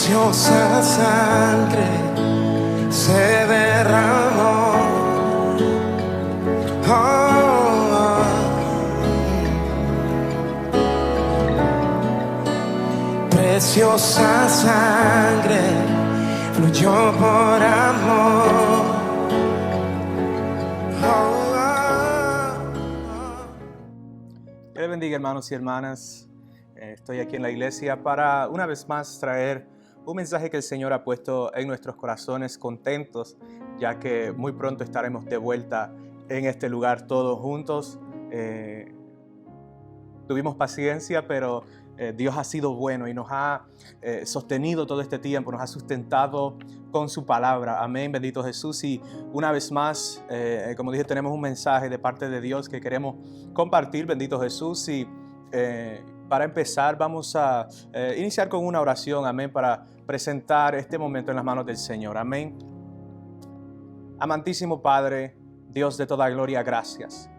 preciosa sangre se derramó. Preciosa sangre fluyó por amor. Que le bendiga, hermanos y hermanas. Estoy aquí en la iglesia para una vez más traer un mensaje que el Señor ha puesto en nuestros corazones, contentos, ya que muy pronto estaremos de vuelta en este lugar todos juntos. Tuvimos paciencia, pero Dios ha sido bueno y nos ha sostenido todo este tiempo, nos ha sustentado con su palabra. Amén, bendito Jesús. Y una vez más, como dije, tenemos un mensaje de parte de Dios que queremos compartir, bendito Jesús. Y para empezar, vamos a iniciar con una oración, amén, para presentar este momento en las manos del Señor. Amén. Amantísimo Padre, Dios de toda gloria, gracias.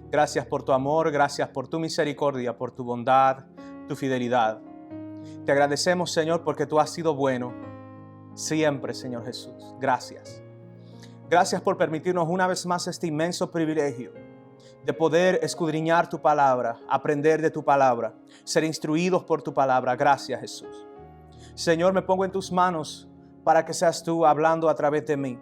Gracias por tu amor, gracias por tu misericordia, por tu bondad, tu fidelidad. Te agradecemos, Señor, porque tú has sido bueno siempre, Señor Jesús. Gracias. Gracias por permitirnos una vez más este inmenso privilegio de poder escudriñar tu palabra, aprender de tu palabra, ser instruidos por tu palabra. Gracias, Jesús. Señor, me pongo en tus manos para que seas tú hablando a través de mí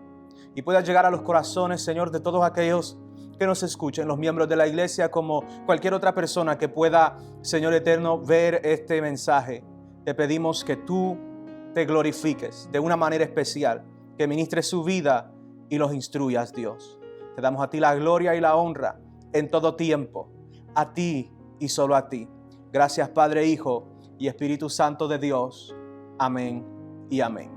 y puedas llegar a los corazones, Señor, de todos aquellos que nos escuchen, los miembros de la iglesia, como cualquier otra persona que pueda, Señor eterno, ver este mensaje. Te pedimos que tú te glorifiques de una manera especial, que ministres su vida y los instruyas, Dios. Te damos a ti la gloria y la honra en todo tiempo, a ti y solo a ti. Gracias, Padre, Hijo y Espíritu Santo de Dios. Amén y amén.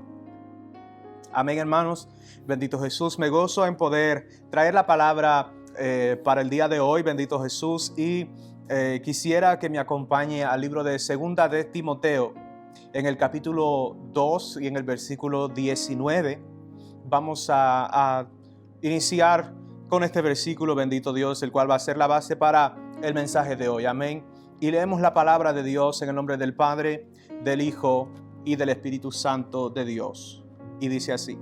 Amén, hermanos. Bendito Jesús. Me gozo en poder traer la palabra para el día de hoy, bendito Jesús. Y quisiera que me acompañe al libro de Segunda de Timoteo, en el capítulo 2 y en el versículo 19. Vamos a iniciar con este versículo, bendito Dios, el cual va a ser la base para el mensaje de hoy. Amén. Y leemos la palabra de Dios en el nombre del Padre, del Hijo y del Espíritu Santo de Dios. Y dice así: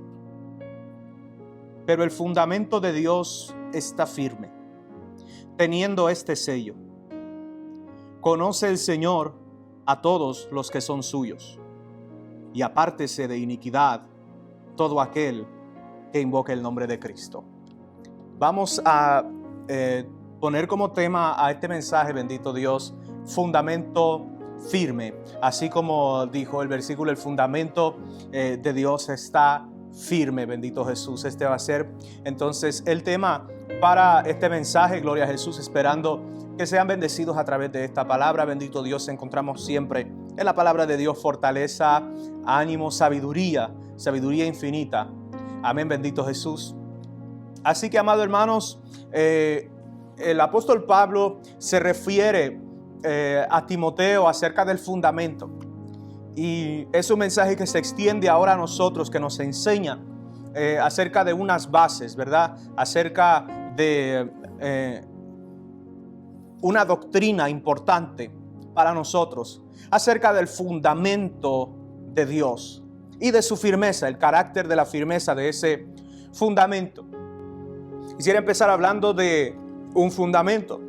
pero el fundamento de Dios está firme, teniendo este sello: conoce el Señor a todos los que son suyos, y apártese de iniquidad todo aquel que invoque el nombre de Cristo. Vamos a poner como tema a este mensaje, bendito Dios, fundamento firme. Así como dijo el versículo, el fundamento de Dios está firme, bendito Jesús. Este va a ser entonces el tema para este mensaje. Gloria a Jesús, esperando que sean bendecidos a través de esta palabra. Bendito Dios, encontramos siempre en la palabra de Dios fortaleza, ánimo, sabiduría infinita. Amén, bendito Jesús. Así que, amados hermanos, el apóstol Pablo se refiere a Timoteo acerca del fundamento. Y es un mensaje que se extiende ahora a nosotros, que nos enseña acerca de unas bases, ¿verdad? Acerca de una doctrina importante para nosotros, acerca del fundamento de Dios y de su firmeza, el carácter de la firmeza de ese fundamento. Quisiera empezar hablando de un fundamento.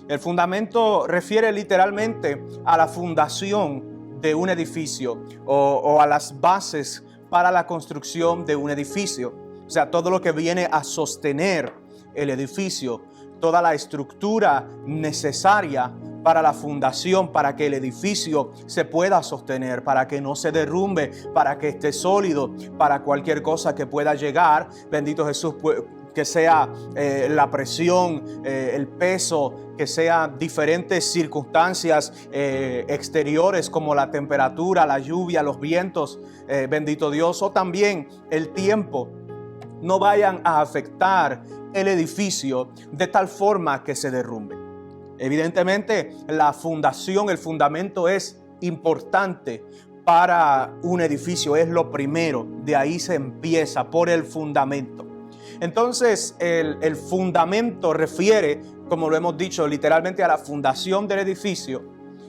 El fundamento refiere literalmente a la fundación de un edificio o a las bases para la construcción de un edificio. O sea, todo lo que viene a sostener el edificio, toda la estructura necesaria para la fundación, para que el edificio se pueda sostener, para que no se derrumbe, para que esté sólido, para cualquier cosa que pueda llegar, bendito Jesús, que sea la presión, el peso, que sean diferentes circunstancias exteriores como la temperatura, la lluvia, los vientos, bendito Dios, o también el tiempo, no vayan a afectar el edificio de tal forma que se derrumbe. Evidentemente, la fundación, el fundamento es importante para un edificio, es lo primero, de ahí se empieza, por el fundamento. Entonces, el fundamento refiere, como lo hemos dicho, literalmente a la fundación del edificio.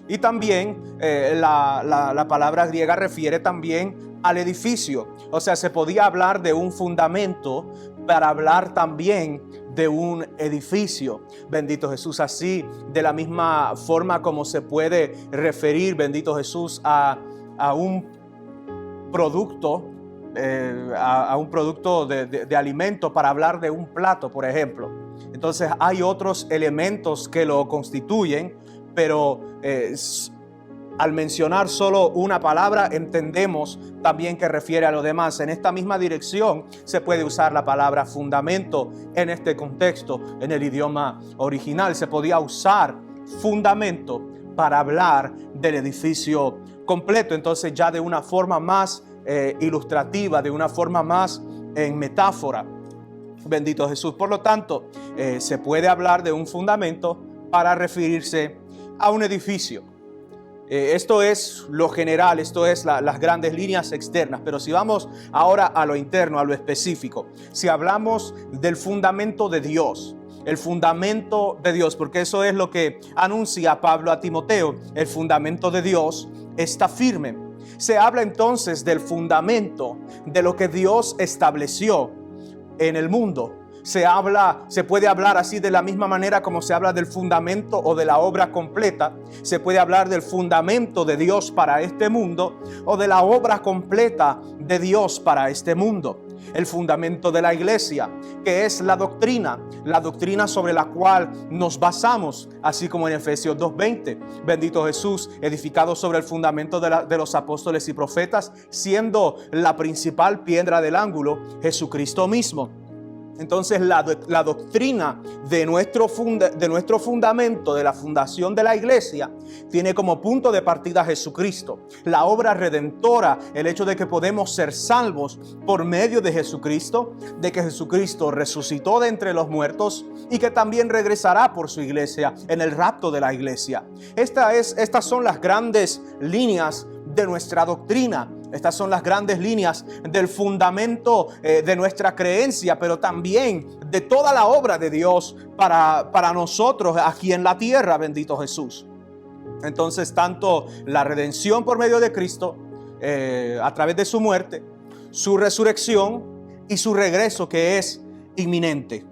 Y también la palabra griega refiere también al edificio. O sea, se podía hablar de un fundamento para hablar también de un edificio. Bendito Jesús. Así, de la misma forma como se puede referir, bendito Jesús, a un producto, a un producto de alimento para hablar de un plato, por ejemplo. Entonces hay otros elementos que lo constituyen, pero al mencionar solo una palabra entendemos también que refiere a lo demás. En esta misma dirección se puede usar la palabra fundamento en este contexto. En el idioma original se podía usar fundamento para hablar del edificio completo. Entonces ya de una forma más ilustrativa, de una forma más en metáfora. Bendito Jesús. Por lo tanto, se puede hablar de un fundamento para referirse a un edificio. Esto es lo general, esto es las grandes líneas externas. Pero si vamos ahora a lo interno, a lo específico, si hablamos del fundamento de Dios, el fundamento de Dios, porque eso es lo que anuncia Pablo a Timoteo, el fundamento de Dios está firme. Se habla entonces del fundamento de lo que Dios estableció en el mundo. Se puede hablar así de la misma manera como se habla del fundamento o de la obra completa. Se puede hablar del fundamento de Dios para este mundo o de la obra completa de Dios para este mundo. El fundamento de la iglesia, que es la doctrina sobre la cual nos basamos, así como en Efesios 2:20. Bendito Jesús, edificado sobre el fundamento de los apóstoles y profetas, siendo la principal piedra del ángulo Jesucristo mismo. Entonces la doctrina de nuestro fundamento, de la fundación de la iglesia, tiene como punto de partida Jesucristo. La obra redentora, el hecho de que podemos ser salvos por medio de Jesucristo, de que Jesucristo resucitó de entre los muertos y que también regresará por su iglesia en el rapto de la iglesia. Estas son las grandes líneas de nuestra doctrina. Estas son las grandes líneas del fundamento de nuestra creencia, pero también de toda la obra de Dios para nosotros aquí en la tierra, bendito Jesús. Entonces, tanto la redención por medio de Cristo, a través de su muerte, su resurrección y su regreso, que es inminente.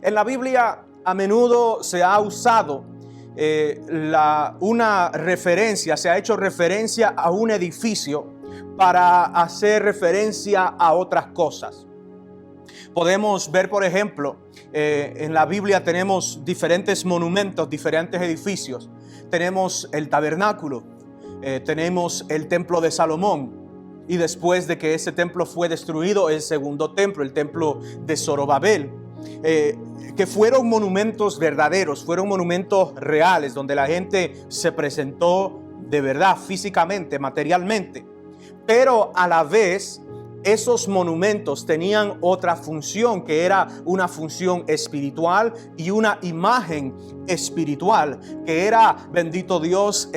En la Biblia a menudo se ha usado una referencia, se ha hecho referencia a un edificio para hacer referencia a otras cosas. Podemos ver, por ejemplo, en la Biblia tenemos diferentes monumentos, diferentes edificios. Tenemos el tabernáculo, tenemos el templo de Salomón, y después de que ese templo fue destruido, el segundo templo, el templo de Zorobabel. Que fueron monumentos verdaderos, fueron monumentos reales, donde la gente se presentó de verdad, físicamente, materialmente. Pero a la vez, esos monumentos tenían otra función, que era una función espiritual y una imagen espiritual, que era, bendito Dios,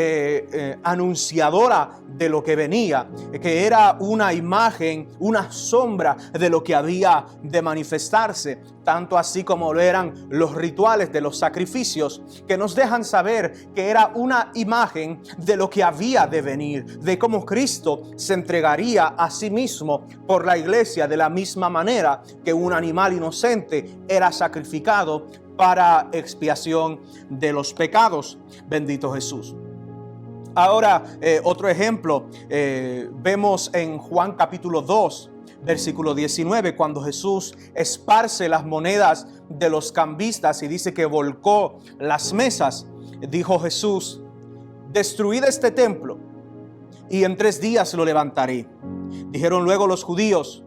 anunciadora de lo que venía, que era una imagen, una sombra de lo que había de manifestarse, tanto así como lo eran los rituales de los sacrificios, que nos dejan saber que era una imagen de lo que había de venir, de cómo Cristo se entregaría a sí mismo por la iglesia, de la misma manera que un animal inocente era sacrificado para expiación de los pecados. Bendito Jesús. Ahora, otro ejemplo, vemos en Juan capítulo 2, versículo 19, cuando Jesús esparce las monedas de los cambistas y dice que volcó las mesas. Dijo Jesús: destruid este templo y en 3 días lo levantaré. Dijeron luego los judíos: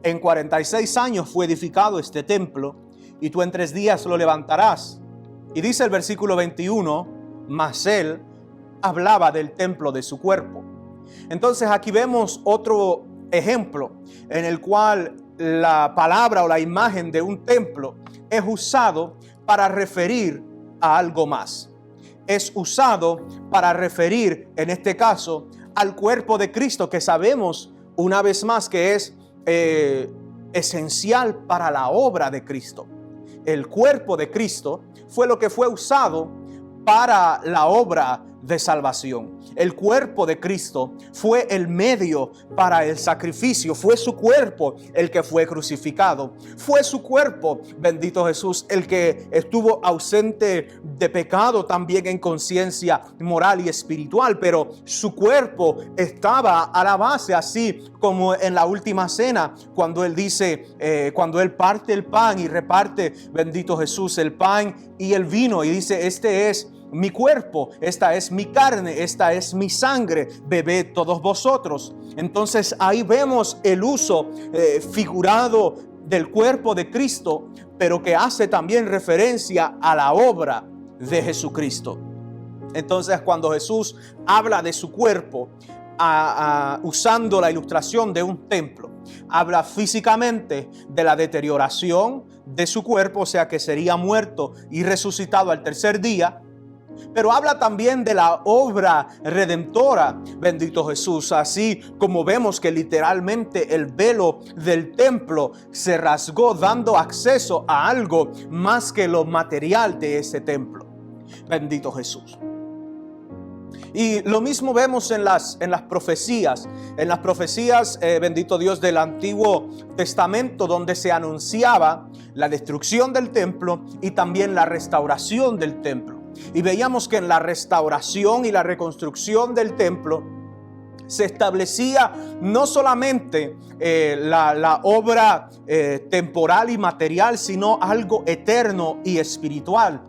en 46 años fue edificado este templo y tú en 3 días lo levantarás. Y dice el versículo 21, mas él hablaba del templo de su cuerpo. Entonces aquí vemos otro ejemplo en el cual la palabra o la imagen de un templo es usado para referir a algo más. Es usado para referir, en este caso, al cuerpo de Cristo, que sabemos una vez más que es esencial para la obra de Cristo. El cuerpo de Cristo fue lo que fue usado para la obra de salvación. El cuerpo de Cristo fue el medio para el sacrificio. Fue su cuerpo el que fue crucificado. Fue su cuerpo, bendito Jesús, el que estuvo ausente de pecado, también en conciencia moral y espiritual. Pero su cuerpo estaba a la base, así como en la última cena, cuando Él dice, cuando Él parte el pan y reparte, bendito Jesús, el pan y el vino, y dice: este es mi cuerpo, esta es mi carne, esta es mi sangre, bebed todos vosotros. Entonces ahí vemos el uso figurado del cuerpo de Cristo, pero que hace también referencia a la obra de Jesucristo. Entonces, cuando Jesús habla de su cuerpo, usando la ilustración de un templo, habla físicamente de la deterioración de su cuerpo, o sea que sería muerto y resucitado al tercer día. Pero habla también de la obra redentora, bendito Jesús, así como vemos que literalmente el velo del templo se rasgó, dando acceso a algo más que lo material de ese templo. Bendito Jesús. Y lo mismo vemos en las profecías. En las profecías, bendito Dios, del Antiguo Testamento, donde se anunciaba la destrucción del templo y también la restauración del templo. Y veíamos que en la restauración y la reconstrucción del templo se establecía no solamente la obra temporal y material, sino algo eterno y espiritual.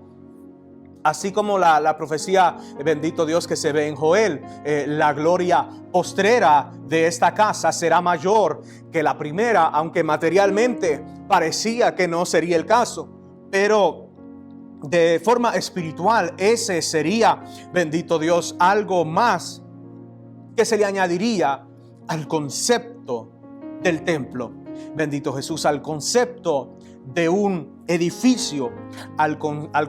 Así como la profecía, bendito Dios, que se ve en Joel, la gloria postrera de esta casa será mayor que la primera, aunque materialmente parecía que no sería el caso. Pero de forma espiritual, ese sería, bendito Dios, algo más que se le añadiría al concepto del templo. Bendito Jesús, al concepto de un edificio, al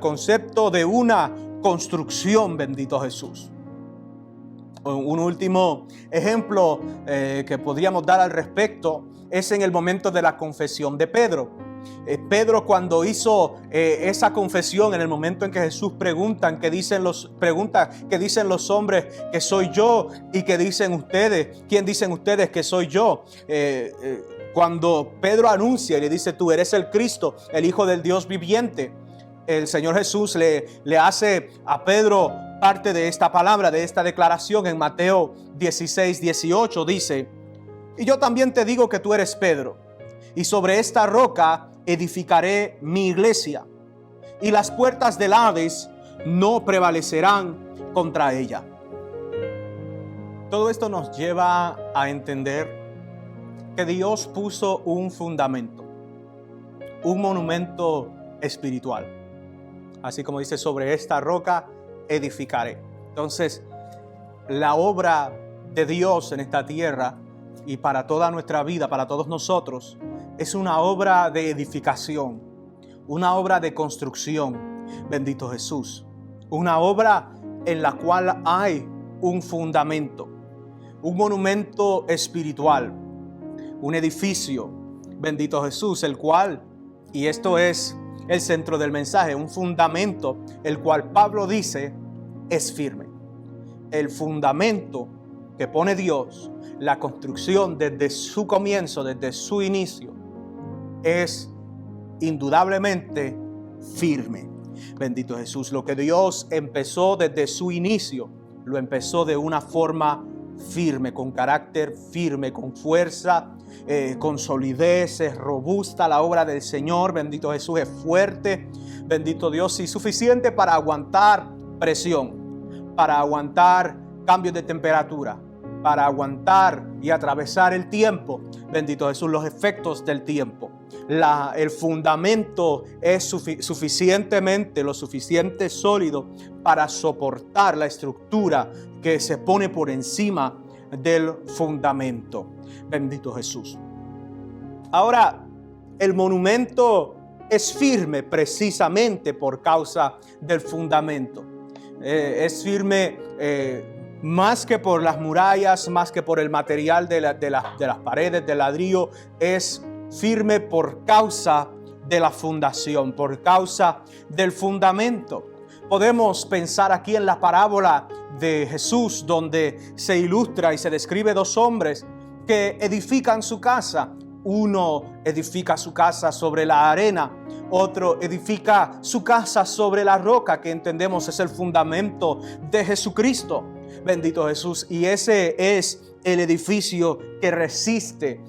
concepto de una construcción, bendito Jesús. Un último ejemplo que podríamos dar al respecto es en el momento de la confesión de Pedro. Pedro, cuando hizo esa confesión, en el momento en que Jesús pregunta qué dicen los hombres que soy yo, y qué dicen ustedes, quién dicen ustedes que soy yo. Cuando Pedro anuncia y le dice: tú eres el Cristo, el Hijo del Dios viviente, el Señor Jesús le hace a Pedro parte de esta palabra, de esta declaración. En Mateo 16:18 dice: y yo también te digo que tú eres Pedro, y sobre esta roca edificaré mi iglesia, y las puertas del Hades no prevalecerán contra ella. Todo esto nos lleva a entender que Dios puso un fundamento, un monumento espiritual. Así como dice: sobre esta roca edificaré. Entonces, la obra de Dios en esta tierra y para toda nuestra vida, para todos nosotros, es una obra de edificación, una obra de construcción, bendito Jesús. Una obra en la cual hay un fundamento, un monumento espiritual, un edificio, bendito Jesús, el cual, y esto es el centro del mensaje, un fundamento, el cual Pablo dice es firme. El fundamento que pone Dios, la construcción desde su comienzo, desde su inicio, es indudablemente firme. Bendito Jesús. Lo que Dios empezó desde su inicio, lo empezó de una forma firme, con carácter firme, con fuerza, con solidez. Es robusta la obra del Señor. Bendito Jesús, es fuerte, bendito Dios, y suficiente para aguantar presión, para aguantar cambios de temperatura, para aguantar y atravesar el tiempo. Bendito Jesús, los efectos del tiempo. El fundamento es lo suficiente sólido para soportar la estructura que se pone por encima del fundamento. Bendito Jesús. Ahora, el monumento es firme precisamente por causa del fundamento. Es firme más que por las murallas, más que por el material de las paredes de ladrillo. Es firme por causa de la fundación, por causa del fundamento. Podemos pensar aquí en la parábola de Jesús, donde se ilustra y se describe dos hombres que edifican su casa. Uno edifica su casa sobre la arena, otro edifica su casa sobre la roca, que entendemos es el fundamento de Jesucristo. Bendito Jesús. Y ese es el edificio que resiste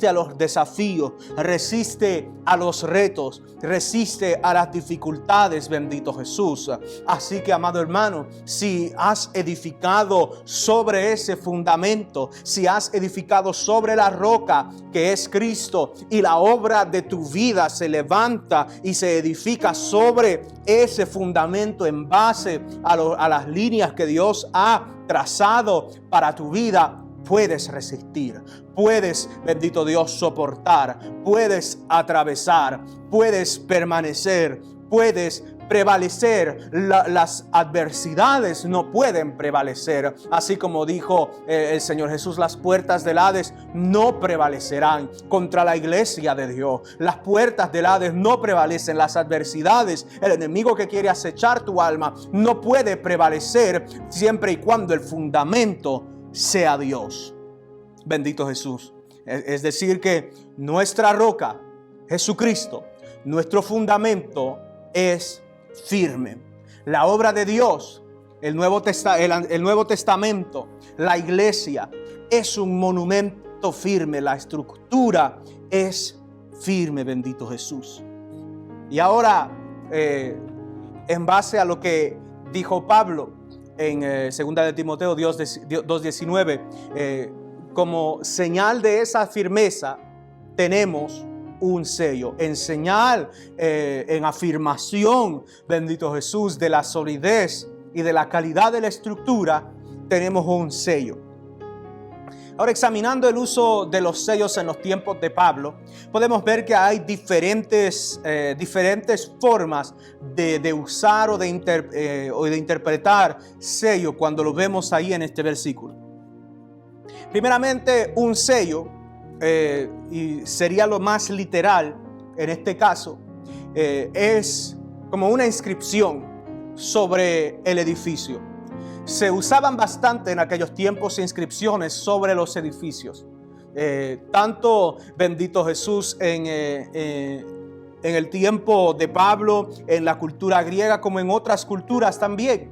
a los desafíos, resiste a los retos, resiste a las dificultades, bendito Jesús. Así que, amado hermano, si has edificado sobre ese fundamento, si has edificado sobre la roca que es Cristo, y la obra de tu vida se levanta y se edifica sobre ese fundamento en base a las líneas que Dios ha trazado para tu vida, puedes resistir, puedes, bendito Dios, soportar, puedes atravesar, puedes permanecer, puedes prevalecer. Las adversidades no pueden prevalecer. Así como dijo el Señor Jesús, las puertas del Hades no prevalecerán contra la iglesia de Dios. Las puertas del Hades no prevalecen. Las adversidades, el enemigo que quiere acechar tu alma, no puede prevalecer siempre y cuando el fundamento sea Dios. Bendito Jesús. Es decir que nuestra roca, Jesucristo, nuestro fundamento es firme. La obra de Dios, el Nuevo Testamento, la iglesia, es un monumento firme. La estructura es firme, bendito Jesús. Y ahora, en base a lo que dijo Pablo en 2 de Timoteo 2:19, como señal de esa firmeza tenemos un sello, en señal, en afirmación, bendito Jesús, de la solidez y de la calidad de la estructura, tenemos un sello. Ahora, examinando el uso de los sellos en los tiempos de Pablo, podemos ver que hay diferentes formas de usar o de interpretar sello cuando lo vemos ahí en este versículo. Primeramente, un sello, y sería lo más literal en este caso, es como una inscripción sobre el edificio. Se usaban bastante en aquellos tiempos inscripciones sobre los edificios. Tanto, bendito Jesús, en el tiempo de Pablo, en la cultura griega, como en otras culturas también.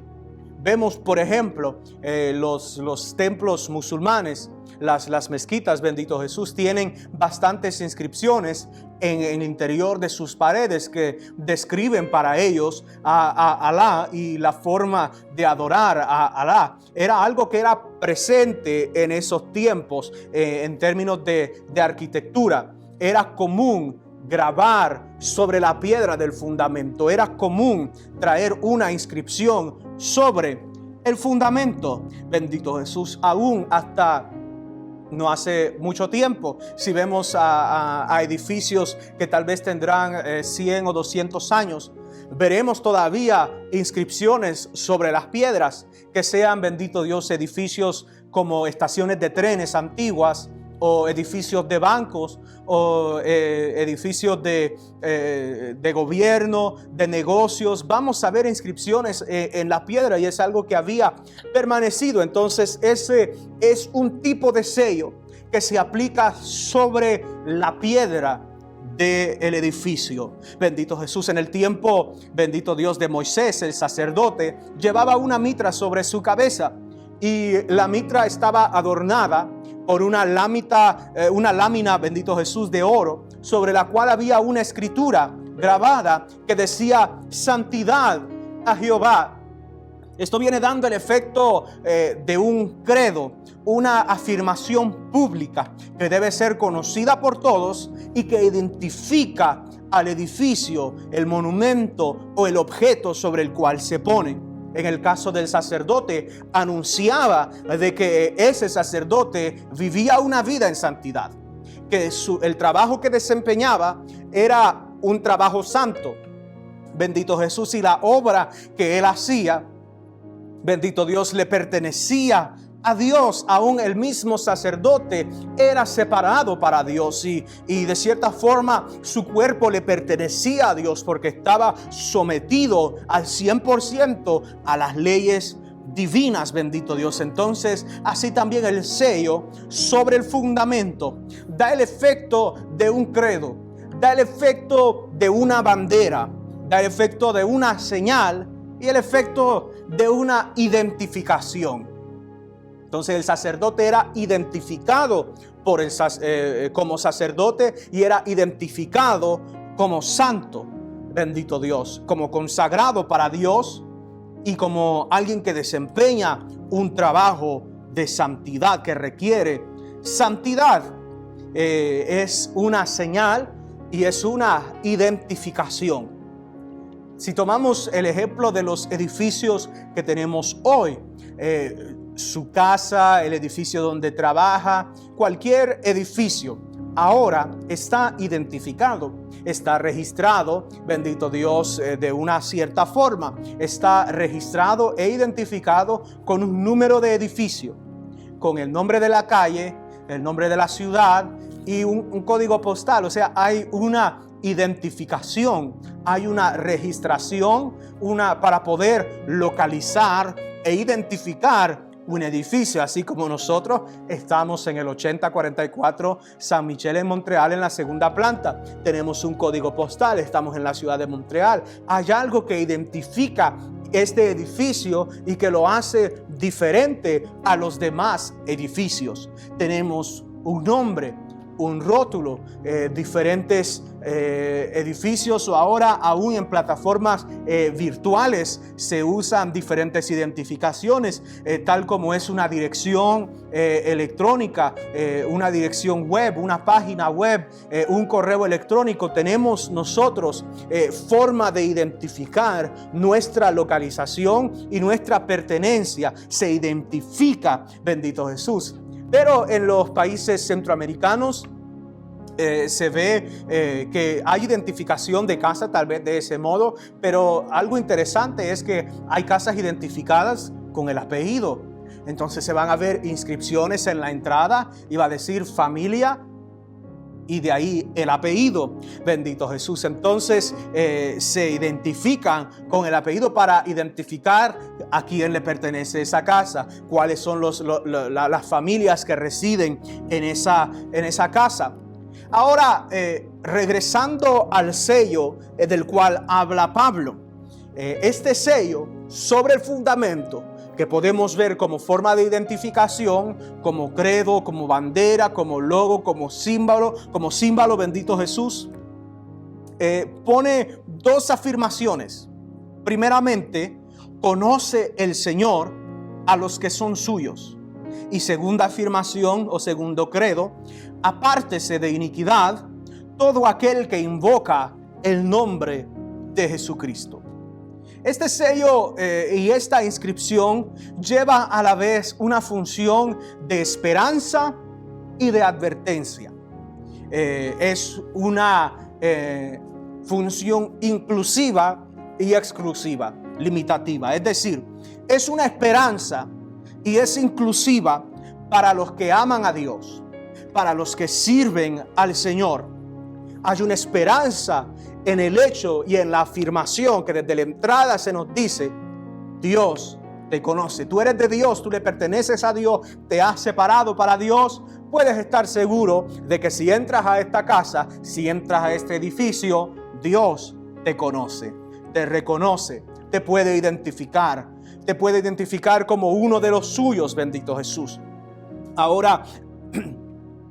Vemos, por ejemplo, los templos musulmanes, las mezquitas, bendito Jesús, tienen bastantes inscripciones en el interior de sus paredes que describen para ellos a Alá y la forma de adorar a Alá. Era algo que era presente en esos tiempos en términos de arquitectura. Era común grabar sobre la piedra del fundamento. Era común traer una inscripción sobre el fundamento. Bendito Jesús, aún hasta no hace mucho tiempo, si vemos a edificios que tal vez tendrán 100 o 200 años, veremos todavía inscripciones sobre las piedras, que sean, bendito Dios, edificios como estaciones de trenes antiguas, o edificios de bancos, o edificios de gobierno, de negocios. Vamos a ver inscripciones en la piedra, y es algo que había permanecido. Entonces ese es un tipo de sello que se aplica sobre la piedra del edificio. Bendito Jesús. En el tiempo, bendito Dios, de Moisés, el sacerdote llevaba una mitra sobre su cabeza, y la mitra estaba adornada por una lámina, bendito Jesús, de oro, sobre la cual había una escritura grabada que decía: santidad a Jehová. Esto viene dando el efecto de un credo, una afirmación pública que debe ser conocida por todos y que identifica al edificio, el monumento o el objeto sobre el cual se pone. En el caso del sacerdote, anunciaba de que ese sacerdote vivía una vida en santidad, que el trabajo que desempeñaba era un trabajo santo. Bendito Jesús, y la obra que él hacía, bendito Dios, le pertenecía a Dios. Aún el mismo sacerdote era separado para Dios y de cierta forma su cuerpo le pertenecía a Dios porque estaba sometido al 100% a las leyes divinas, bendito Dios. Entonces, así también el sello sobre el fundamento da el efecto de un credo, da el efecto de una bandera, da el efecto de una señal y el efecto de una identificación. Entonces el sacerdote era identificado como sacerdote y era identificado como santo, bendito Dios, como consagrado para Dios y como alguien que desempeña un trabajo de santidad que requiere santidad. Es una señal y es una identificación. Si tomamos el ejemplo de los edificios que tenemos hoy, su casa, el edificio donde trabaja, cualquier edificio, ahora está identificado, está registrado, bendito Dios, de una cierta forma. Está registrado e identificado con un número de edificio, con el nombre de la calle, el nombre de la ciudad y un código postal. O sea, hay una identificación, hay una registración, para poder localizar e identificar un edificio, así como nosotros estamos en el 8044 San Michel en Montreal, en la segunda planta. Tenemos un código postal, estamos en la ciudad de Montreal. Hay algo que identifica este edificio y que lo hace diferente a los demás edificios. Tenemos un nombre, un rótulo, diferentes edificios, o ahora aún en plataformas virtuales se usan diferentes identificaciones, tal como es una dirección electrónica, una dirección web, una página web, un correo electrónico. Tenemos nosotros forma de identificar nuestra localización y nuestra pertenencia. Se identifica, bendito Jesús. Pero en los países centroamericanos se ve que hay identificación de casa, tal vez de ese modo, pero algo interesante es que hay casas identificadas con el apellido. Entonces se van a ver inscripciones en la entrada y va a decir familia y de ahí el apellido, bendito Jesús. Entonces se identifican con el apellido para identificar a quién le pertenece esa casa, cuáles son las familias que residen en esa casa. Ahora, regresando al sello del cual habla Pablo, este sello sobre el fundamento, que podemos ver como forma de identificación, como credo, como bandera, como logo, como símbolo, bendito Jesús, pone dos afirmaciones. Primeramente, conoce el Señor a los que son suyos. Y segunda afirmación o segundo credo, apártese de iniquidad todo aquel que invoca el nombre de Jesucristo. Este sello y esta inscripción lleva a la vez una función de esperanza y de advertencia. Es una función inclusiva y exclusiva, limitativa. Es decir, es una esperanza y es inclusiva para los que aman a Dios, para los que sirven al Señor. Hay una esperanza en el hecho y en la afirmación que desde la entrada se nos dice: Dios te conoce, tú eres de Dios, tú le perteneces a Dios, te has separado para Dios. Puedes estar seguro de que si entras a esta casa, si entras a este edificio, Dios te conoce, te reconoce, te puede identificar como uno de los suyos, bendito Jesús. Ahora,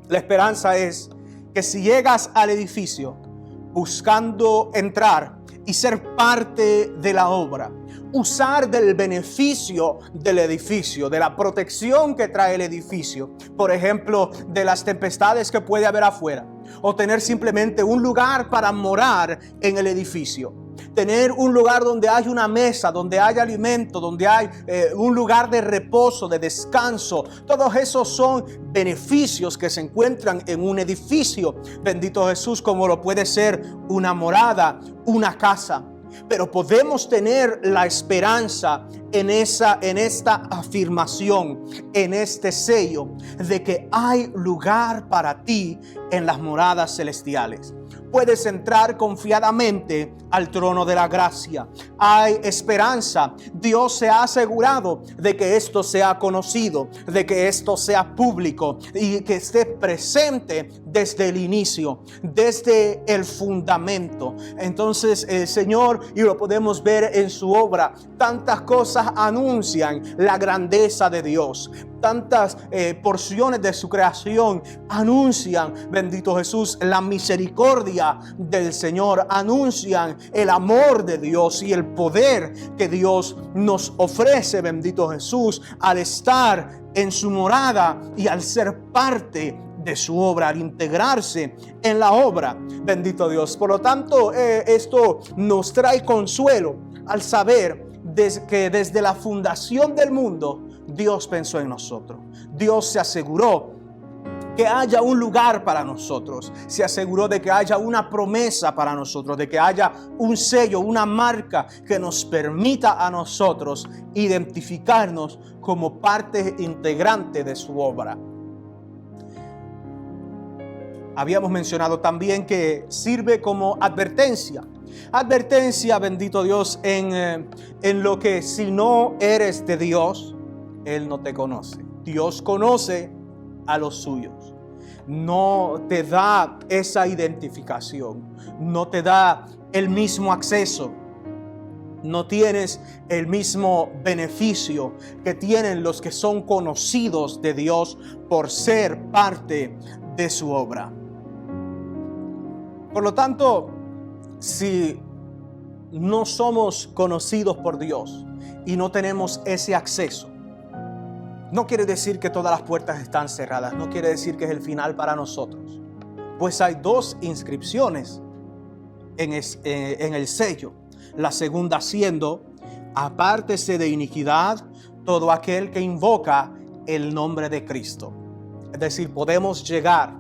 la esperanza es que si llegas al edificio buscando entrar y ser parte de la obra, usar del beneficio del edificio, de la protección que trae el edificio, por ejemplo, de las tempestades que puede haber afuera, o tener simplemente un lugar para morar en el edificio, tener un lugar donde hay una mesa, donde hay alimento, donde hay un lugar de reposo, de descanso. Todos esos son beneficios que se encuentran en un edificio, bendito Jesús, como lo puede ser una morada, una casa. Pero podemos tener la esperanza en esta afirmación, en este sello, de que hay lugar para ti en las moradas celestiales. Puedes entrar confiadamente al trono de la gracia. Hay esperanza. Dios se ha asegurado de que esto sea conocido, de que esto sea público y que esté presente desde el inicio, desde el fundamento. Entonces el Señor, y lo podemos ver en su obra, tantas cosas anuncian la grandeza de Dios. Tantas porciones de su creación anuncian, bendito Jesús, la misericordia del Señor, anuncian el amor de Dios y el poder que Dios nos ofrece, bendito Jesús, al estar en su morada y al ser parte de su obra, al integrarse en la obra, bendito Dios. Por lo tanto, esto nos trae consuelo al saber que desde la fundación del mundo Dios pensó en nosotros. Dios se aseguró que haya un lugar para nosotros. Se aseguró de que haya una promesa para nosotros, de que haya un sello, una marca que nos permita a nosotros identificarnos como parte integrante de su obra. Habíamos mencionado también que sirve como advertencia. Advertencia, bendito Dios, en lo que si no eres de Dios, Él no te conoce. Dios conoce a los suyos. No te da esa identificación. No te da el mismo acceso. No tienes el mismo beneficio que tienen los que son conocidos de Dios por ser parte de su obra. Por lo tanto, si no somos conocidos por Dios y no tenemos ese acceso, no quiere decir que todas las puertas están cerradas, no quiere decir que es el final para nosotros. Pues hay dos inscripciones en el sello. La segunda siendo: apártese de iniquidad todo aquel que invoca el nombre de Cristo. Es decir, podemos llegar,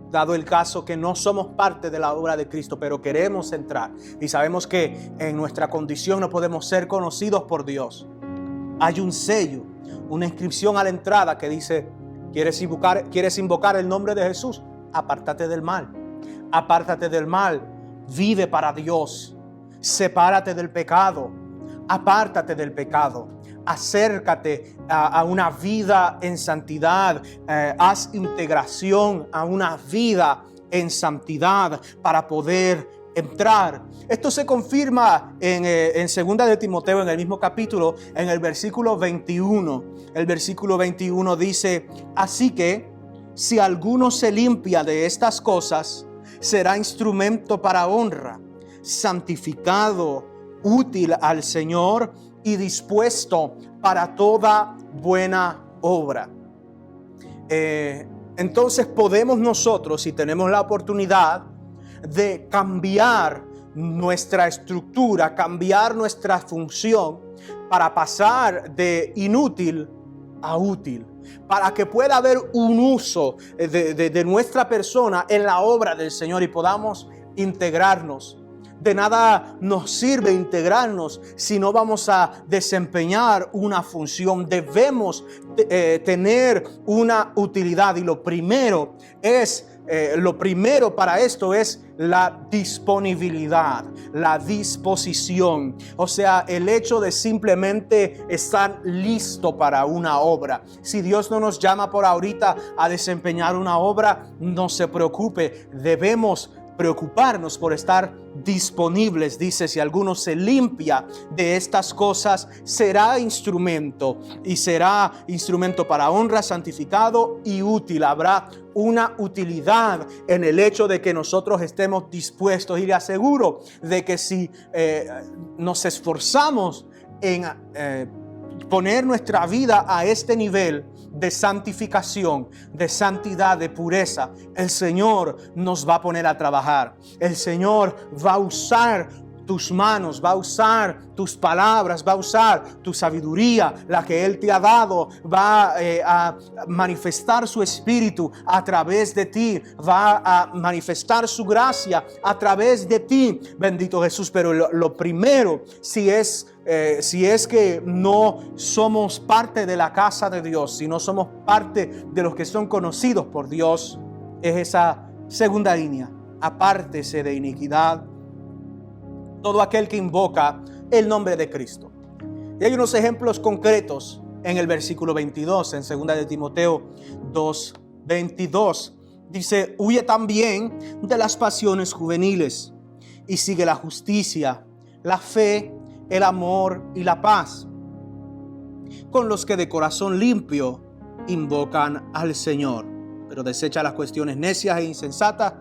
dado el caso que no somos parte de la obra de Cristo, pero queremos entrar y sabemos que en nuestra condición no podemos ser conocidos por Dios. Hay un sello, una inscripción a la entrada que dice: ¿quieres invocar el nombre de Jesús? Apártate del mal. Apártate del mal. Vive para Dios. Sepárate del pecado. Apártate del pecado. Acércate a una vida en santidad. Haz integración a una vida en santidad para poder entrar. Esto se confirma en 2 de Timoteo, en el mismo capítulo, en el versículo 21. El versículo 21 dice: así que si alguno se limpia de estas cosas, será instrumento para honra, santificado, útil al Señor y dispuesto para toda buena obra. Entonces podemos nosotros, si tenemos la oportunidad de cambiar nuestra estructura, cambiar nuestra función para pasar de inútil a útil, para que pueda haber un uso de nuestra persona en la obra del Señor y podamos integrarnos. De nada nos sirve integrarnos si no vamos a desempeñar una función. Debemos tener una utilidad y lo primero para esto es la disponibilidad, la disposición. O sea, el hecho de simplemente estar listo para una obra. Si Dios no nos llama por ahorita a desempeñar una obra, no se preocupe. Debemos preocuparnos por estar disponibles. Dice: si alguno se limpia de estas cosas, será instrumento para honra, santificado y útil. Habrá una utilidad en el hecho de que nosotros estemos dispuestos, y le aseguro de que si nos esforzamos en poner nuestra vida a este nivel de santificación, de santidad, de pureza, el Señor nos va a poner a trabajar. El Señor va a usar tus manos, va a usar tus palabras, va a usar tu sabiduría, la que Él te ha dado, va a manifestar su espíritu a través de ti, va a manifestar su gracia a través de ti, bendito Jesús. Pero lo primero, si es que no somos parte de la casa de Dios, si no somos parte de los que son conocidos por Dios, es esa segunda línea: apártese de iniquidad todo aquel que invoca el nombre de Cristo. Y hay unos ejemplos concretos en el versículo 22, en 2 de Timoteo 2:22. Dice: huye también de las pasiones juveniles y sigue la justicia, la fe, el amor y la paz, con los que de corazón limpio invocan al Señor, pero desecha las cuestiones necias e insensatas,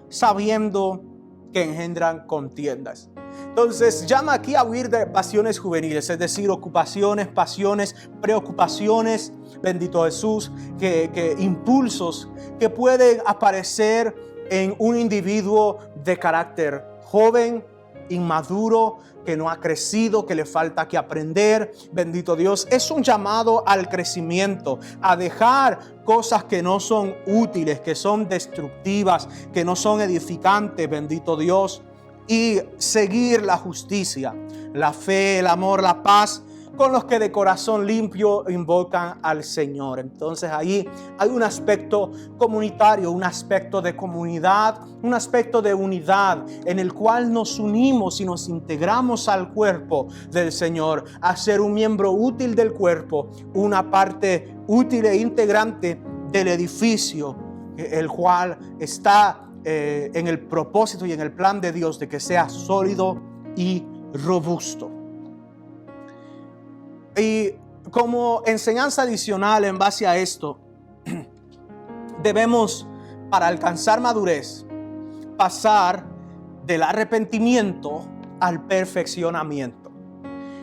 sabiendo que engendran contiendas. Entonces llama aquí a huir de pasiones juveniles, es decir, ocupaciones, pasiones, preocupaciones, bendito Jesús, que impulsos que pueden aparecer en un individuo de carácter joven, inmaduro, que no ha crecido, que le falta que aprender. Bendito Dios, es un llamado al crecimiento, a dejar cosas que no son útiles, que son destructivas, que no son edificantes, bendito Dios, y seguir la justicia, la fe, el amor, la paz, con los que de corazón limpio invocan al Señor. Entonces ahí hay un aspecto comunitario, un aspecto de comunidad, un aspecto de unidad en el cual nos unimos y nos integramos al cuerpo del Señor, a ser un miembro útil del cuerpo, una parte útil e integrante del edificio, el cual está en el propósito y en el plan de Dios de que sea sólido y robusto. Y como enseñanza adicional en base a esto, debemos, para alcanzar madurez, pasar del arrepentimiento al perfeccionamiento.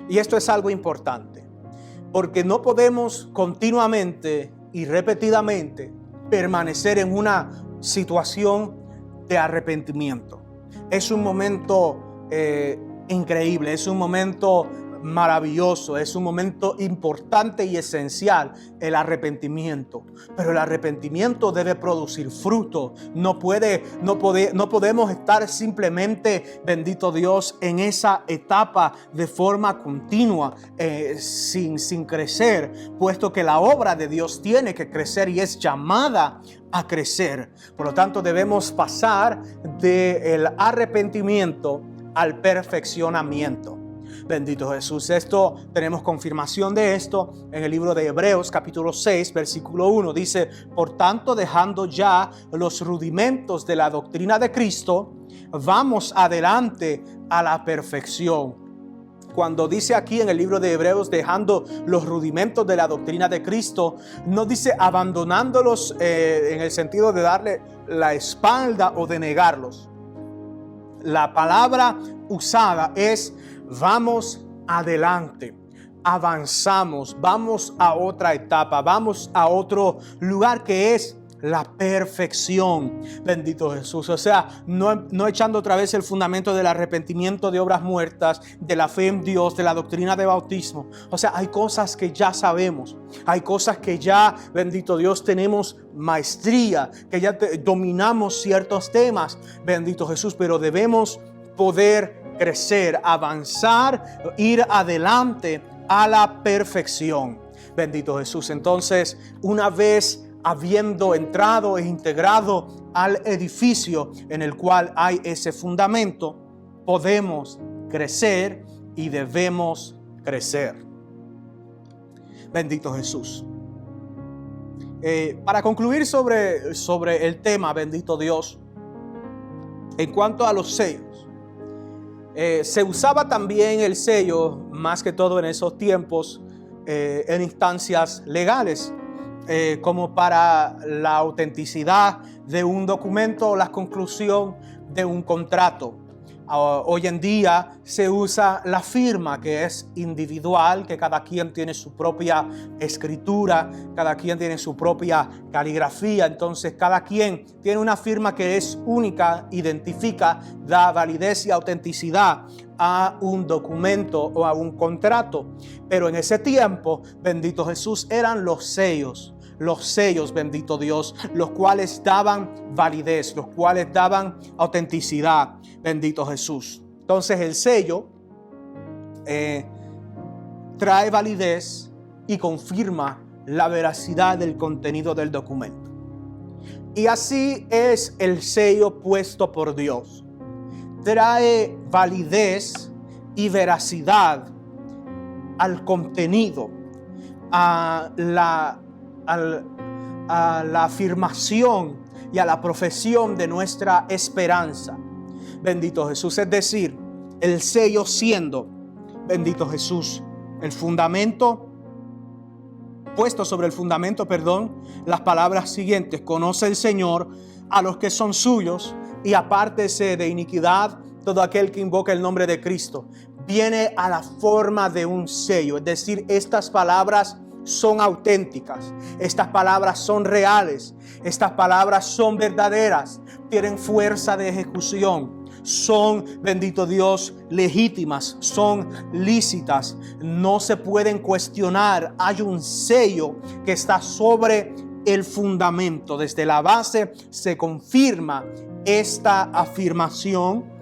Y esto es algo importante, porque no podemos continuamente y repetidamente permanecer en una situación de arrepentimiento. Es un momento increíble, es un momento maravilloso, es un momento importante y esencial, el arrepentimiento. Pero el arrepentimiento debe producir fruto. No podemos estar simplemente, bendito Dios, en esa etapa de forma continua, sin crecer, puesto que la obra de Dios tiene que crecer y es llamada a crecer. Por lo tanto, debemos pasar del arrepentimiento al perfeccionamiento. Bendito Jesús. Esto, tenemos confirmación de esto en el libro de Hebreos capítulo 6 versículo 1. Dice: por tanto, dejando ya los rudimentos de la doctrina de Cristo, vamos adelante a la perfección. Cuando dice aquí en el libro de Hebreos dejando los rudimentos de la doctrina de Cristo, no dice abandonándolos en el sentido de darle la espalda o de negarlos. La palabra usada es: vamos adelante, avanzamos, vamos a otra etapa, vamos a otro lugar que es la perfección. Bendito Jesús. O sea, no echando otra vez el fundamento del arrepentimiento de obras muertas, de la fe en Dios, de la doctrina de bautismo. O sea, hay cosas que ya sabemos, hay cosas que ya, bendito Dios, tenemos maestría, que ya dominamos ciertos temas, bendito Jesús, pero debemos poder crecer, avanzar, ir adelante a la perfección. Bendito Jesús. Entonces, una vez habiendo entrado e integrado al edificio en el cual hay ese fundamento, podemos crecer y debemos crecer. Bendito Jesús. Para concluir sobre el tema, bendito Dios, en cuanto a los sellos, se usaba también el sello, más que todo en esos tiempos, en instancias legales, como para la autenticidad de un documento o la conclusión de un contrato. Hoy en día se usa la firma, que es individual, que cada quien tiene su propia escritura, cada quien tiene su propia caligrafía. Entonces cada quien tiene una firma que es única, identifica, da validez y autenticidad a un documento o a un contrato. Pero en ese tiempo, bendito Jesús, eran los sellos, bendito Dios, los cuales daban validez, los cuales daban autenticidad, bendito Jesús. Entonces el sello trae validez y confirma la veracidad del contenido del documento. Y así es el sello puesto por Dios. Trae validez y veracidad al contenido, a la afirmación y a la profesión de nuestra esperanza. Bendito Jesús. Es decir, el sello siendo, bendito Jesús, el fundamento, puesto sobre el fundamento, las palabras siguientes: conoce el Señor a los que son suyos y apártese de iniquidad todo aquel que invoca el nombre de Cristo. Viene a la forma de un sello, es decir, estas palabras son auténticas, estas palabras son reales, estas palabras son verdaderas, tienen fuerza de ejecución, son, bendito Dios, legítimas, son lícitas, no se pueden cuestionar. Hay un sello que está sobre el fundamento. Desde la base se confirma esta afirmación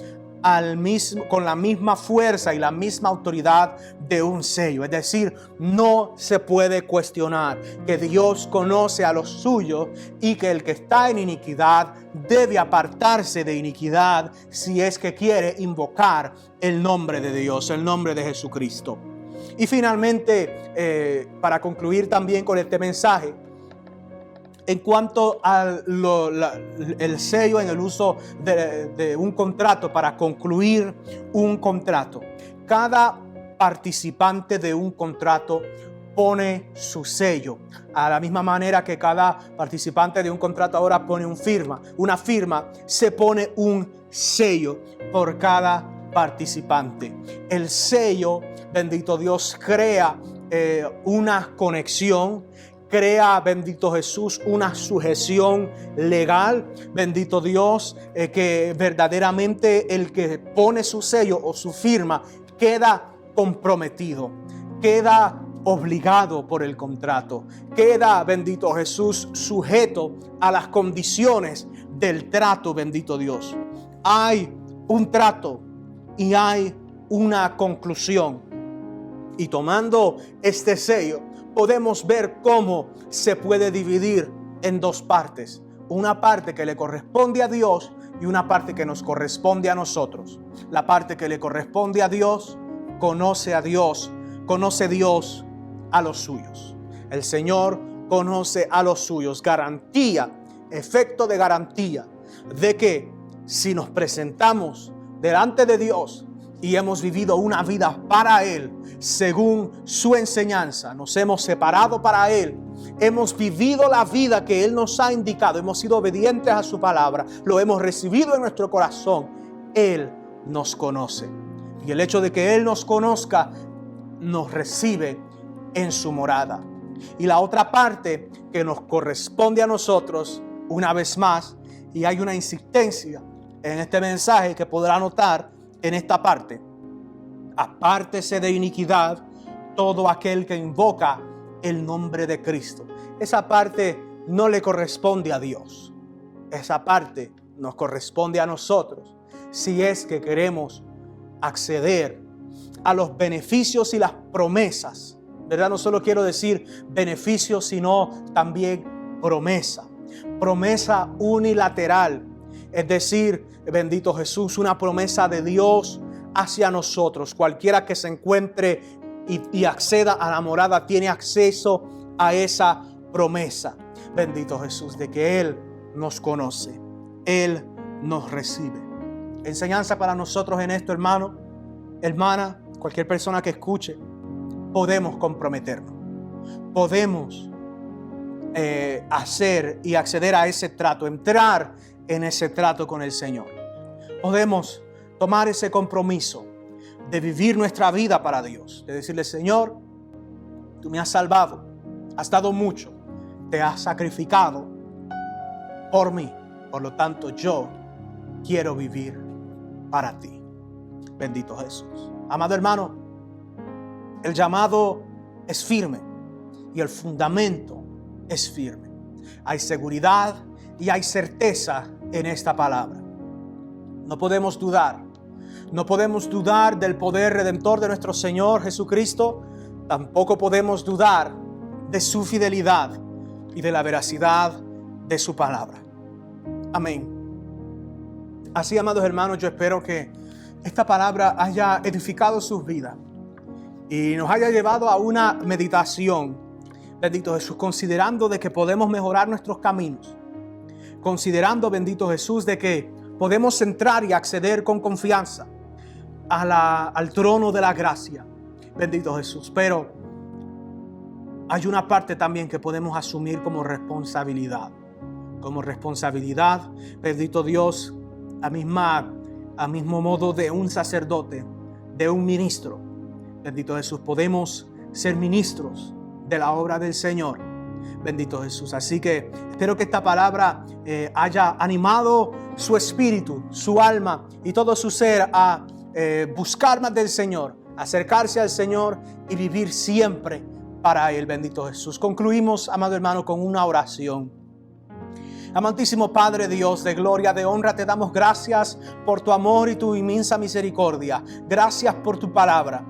con la misma fuerza y la misma autoridad de un sello. Es decir, no se puede cuestionar que Dios conoce a los suyos y que el que está en iniquidad debe apartarse de iniquidad si es que quiere invocar el nombre de Dios, el nombre de Jesucristo. Y finalmente, para concluir también con este mensaje, en cuanto al el sello en el uso de un contrato, para concluir un contrato, cada participante de un contrato pone su sello. A la misma manera que cada participante de un contrato ahora pone una firma, se pone un sello por cada participante. El sello, bendito Dios, crea una conexión, crea, bendito Jesús, una sujeción legal, bendito Dios, que verdaderamente el que pone su sello o su firma queda comprometido, queda obligado por el contrato, queda, bendito Jesús, sujeto a las condiciones del trato, bendito Dios. Hay un trato y hay una conclusión. Y tomando este sello, podemos ver cómo se puede dividir en dos partes. Una parte que le corresponde a Dios y una parte que nos corresponde a nosotros. La parte que le corresponde a Dios, conoce Dios a los suyos. El Señor conoce a los suyos. Garantía, efecto de garantía de que si nos presentamos delante de Dios y hemos vivido una vida para Él, según su enseñanza, nos hemos separado para Él, hemos vivido la vida que Él nos ha indicado, hemos sido obedientes a su palabra, lo hemos recibido en nuestro corazón, Él nos conoce. Y el hecho de que Él nos conozca, nos recibe en su morada. Y la otra parte que nos corresponde a nosotros, una vez más, y hay una insistencia en este mensaje que podrá notar en esta parte: apártese de iniquidad todo aquel que invoca el nombre de Cristo. Esa parte no le corresponde a Dios. Esa parte nos corresponde a nosotros, si es que queremos acceder a los beneficios y las promesas, ¿verdad? No solo quiero decir beneficios, sino también promesa unilateral. Es decir, bendito Jesús, una promesa de Dios hacia nosotros. Cualquiera que se encuentre y acceda a la morada tiene acceso a esa promesa, bendito Jesús, de que Él nos conoce, Él nos recibe. Enseñanza para nosotros en esto, hermano, hermana, cualquier persona que escuche: podemos comprometernos, podemos hacer y acceder a ese trato, entrar en ese trato con el Señor. Podemos tomar ese compromiso de vivir nuestra vida para Dios, de decirle: Señor, tú me has salvado, has dado mucho, te has sacrificado por mí, por lo tanto yo quiero vivir para ti. Bendito Jesús. Amado hermano, el llamado es firme y el fundamento es firme. Hay seguridad y hay certeza en esta palabra. No podemos dudar. No podemos dudar del poder redentor de nuestro Señor Jesucristo. Tampoco podemos dudar de su fidelidad y de la veracidad de su palabra. Amén. Así, amados hermanos, yo espero que esta palabra haya edificado sus vidas y nos haya llevado a una meditación, bendito Jesús, considerando de que podemos mejorar nuestros caminos, considerando, bendito Jesús, de que podemos entrar y acceder con confianza al trono de la gracia, bendito Jesús. Pero hay una parte también que podemos asumir como responsabilidad, bendito Dios, a mismo modo de un sacerdote, de un ministro. Bendito Jesús, podemos ser ministros de la obra del Señor. Bendito Jesús. Así que espero que esta palabra haya animado su espíritu, su alma y todo su ser a buscar más del Señor, acercarse al Señor y vivir siempre para Él. Bendito Jesús. Concluimos, amado hermano, con una oración. Amantísimo Padre Dios de gloria, de honra, te damos gracias por tu amor y tu inmensa misericordia. Gracias por tu palabra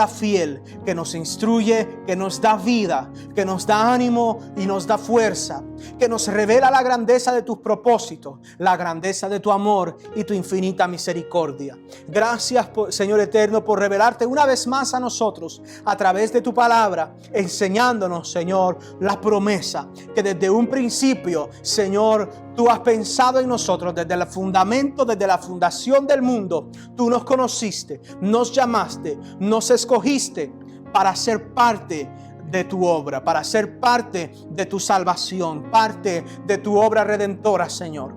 fiel que nos instruye, que nos da vida, que nos da ánimo y nos da fuerza, que nos revela la grandeza de tus propósitos, la grandeza de tu amor y tu infinita misericordia. Gracias, Señor eterno, por revelarte una vez más a nosotros a través de tu palabra, enseñándonos, Señor, la promesa que desde un principio, Señor, tú has pensado en nosotros desde el fundamento, desde la fundación del mundo. Tú nos conociste, nos llamaste, nos escogiste para ser parte de tu obra, para ser parte de tu salvación, parte de tu obra redentora, Señor.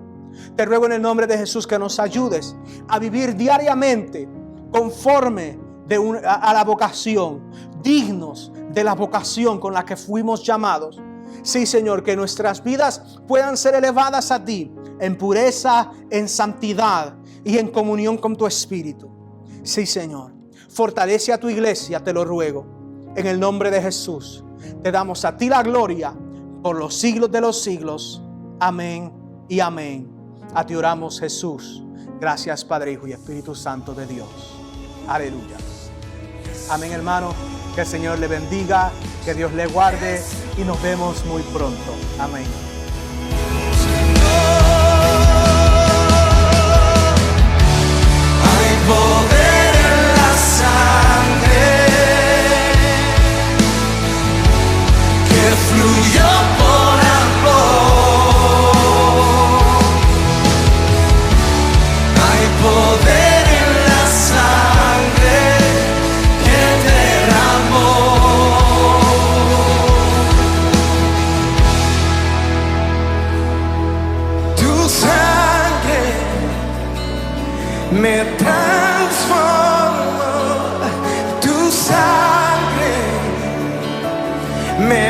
Te ruego en el nombre de Jesús que nos ayudes a vivir diariamente conforme a la vocación, dignos de la vocación con la que fuimos llamados. Sí, Señor, que nuestras vidas puedan ser elevadas a ti en pureza, en santidad y en comunión con tu Espíritu. Sí, Señor. Fortalece a tu iglesia, te lo ruego. En el nombre de Jesús, te damos a ti la gloria por los siglos de los siglos. Amén y amén. A ti oramos, Jesús. Gracias, Padre, Hijo y Espíritu Santo de Dios. Aleluya. Amén, hermano. Que el Señor le bendiga, que Dios le guarde y nos vemos muy pronto. Amén. Hay poder en la sangre que fluyó por amor. Hay poder en la sangre que derramó. Tu sangre me transformó, tu sangre me